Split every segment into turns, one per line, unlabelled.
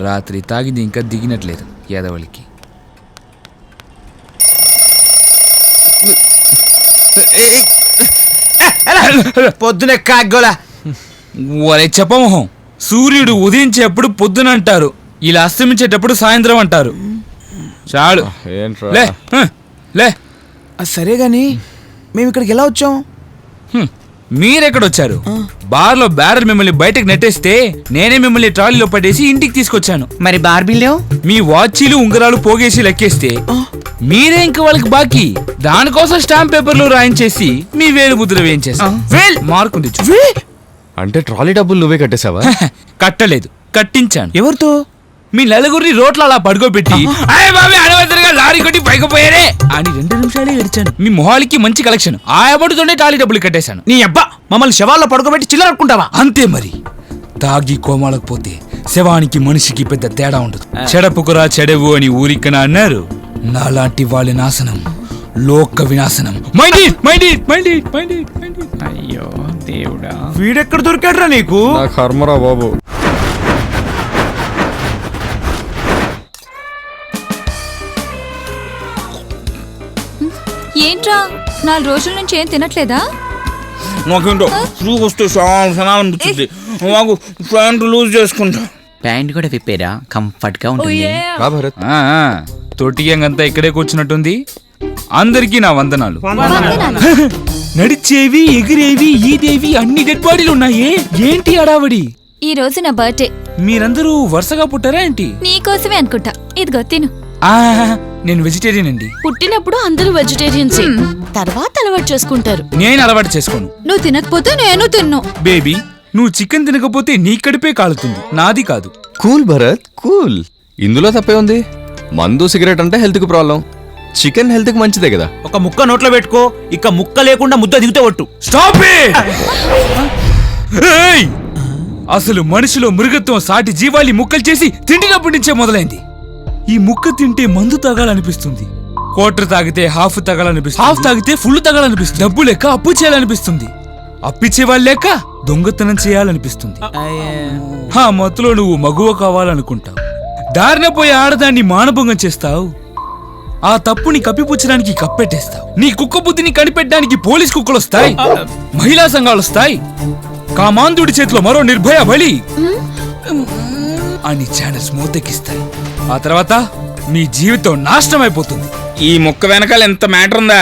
రాత్రి తాగింది ఇంకా దిగినట్లేదు యాదవలికి.
పొద్దునే కాగ్గోలా
ఒరే చెప్పమోహం, సూర్యుడు ఉదయించేటప్పుడు పొద్దున అంటారు, ఇలా అస్తమించేటప్పుడు సాయంత్రం అంటారు. చాలు లే లే.
సరే గాని మేము ఇక్కడికి ఎలా వచ్చాం?
మీరెక్కడొచ్చారు? బార్లో బ్యారర్ మిమ్మల్ని బయటకు నెట్టేస్తే నేనే మిమ్మల్ని ట్రాలీలో పట్టేసి ఇంటికి తీసుకొచ్చాను.
మరి బార్బిల్లో
మీ వాచీలు ఉంగరాలు పోగేసి లెక్కేస్తే మీరే ఇంక వాళ్ళకి బాకీ. దానికోసం స్టాంప్ పేపర్లు రాయించేసి మీ వేలు ముద్ర వేయించేసా. మార్కు తెచ్చు.
అంటే ట్రాలీ డబ్బులు నువ్వే కట్టేశావా?
కట్టలేదు, కట్టించాను.
ఎవరితో?
మీ నలుగురిని రోడ్లు అలా పడుకోబెట్టి అనవసరంగా లారీ కొట్టి పైకపోయారే అని 2 నిమిషాలే ఏడ్చాను. మీ మొహాలకి మంచి కలెక్షన్, ఆ అబడుతోనే ట్రాలీ డబ్బులు కట్టేశాను.
నీ అబ్బా మమ్మల్ని శవాల్లో పడుకోబెట్టి చిల్లరనుకుంటావా?
అంతే మరి. తాగి కోమాలకపోతే శవానికి మనిషికి పెద్ద తేడా ఉండదు. చెడపుకురా చెడవు అని ఊరికన అన్నారు. నాలాంటి వాళ్ళ నాశనం లోక వినాశనం.
అయ్యో దేవుడా, వీడెక్కడ దొరికాడ్రా నీకు?
నా కర్మరా బాబు.
ఏంట్రా 4 రోజుల నుంచి ఏం తినట్లేదా?
నాకేంటో ఫ్రూక్ వస్తే అనిపిస్తుంది. నాకు ప్యాంట్ లూజ్ చేసుకుంటా.
ప్యాంట్ కూడా విప్పారా? కంఫర్ట్ గా ఉంటుంది.
రా భరత్.
తొట్టిగంతా ఇక్కడే కూర్చున్నట్టుంది. అందరికీ నా వందనాలు. నడిచేవి, ఎగిరేవి, ఈదేవి అన్ని డెడ్ బాడీలు ఉన్నాయే. ఏంటి అడావడి?
ఈ రోజు నా బర్త్డే.
మీరందరూ వరుసగా పుట్టారా ఏంటి?
నీకోసమే అనుకుంటా. ఇదిగో తిను.
నేను వెజిటేరియన్ అండి.
పుట్టినప్పుడు అందరూ వెజిటేరియన్స్, తర్వాత అలవాటు చేసుకుంటారు.
నేను అలవాటు చేసుకోను.
నువ్వు తినకపోతే నేను తిన్ను.
బేబీ, నువ్వు చికెన్ తినకపోతే నీ కడిపే కాలుతుంది, నాది కాదు.
Cool Bharat, cool. ఇందులో తప్పే ఉంది? మందు సిగరెట్ అంటే హెల్త్ కు ప్రాబ్లం, చికెన్ హెల్త్ కి మంచిదే కదా.
ఒక ముక్క నోట్లో పెట్టుకో, ఇక ముక్క లేకుండా ముద్ద దిగుతే ఒట్టు.
Stop it! అసలు మనిషిలో మృగత్వం సాటి జీవాల్ని ముక్కలు చేసి తిండినప్పటి నుంచే మొదలైంది. ఈ ముక్క తింటే మందు తాగాలనిపిస్తుంది, క్వార్టర్ తాగితే హాఫ్ తాగాలనిపిస్తుంది, హాఫ్ తాగితే ఫుల్ తాగాలనిపిస్తుంది, డబ్బు లెక్క అప్పు చేయాలనిపిస్తుంది, అప్పిచ్చేవాళ్ళు లేక దొంగతనం చేయాలనిపిస్తుంది. ఆ మత్తులో నువ్వు మగువ కావాలనుకుంటావు, దారిన పోయే ఆడదాన్ని మానభంగం చేస్తావు, ఆ తప్పుని కప్పిపుచ్చడానికి కప్పెట్టేస్తావు, నీ కుక్క బుద్ధిని కనిపెట్టడానికి పోలీస్ కుక్కలు వస్తాయి, మహిళా సంఘాలు వస్తాయి, కామాంధుడి చేతిలో మరో నిర్భయ బలి అని ఛానల్స్ మోతెక్కిస్తాయి. ఆ తర్వాత మీ జీవితం నాశనం అయిపోతుంది. ఈ మొక్క వెనకాల ఎంత మ్యాటర్ ఉందా?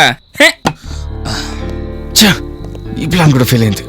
ఈ ప్లాన్ కూడా ఫెయిల్ అయింది.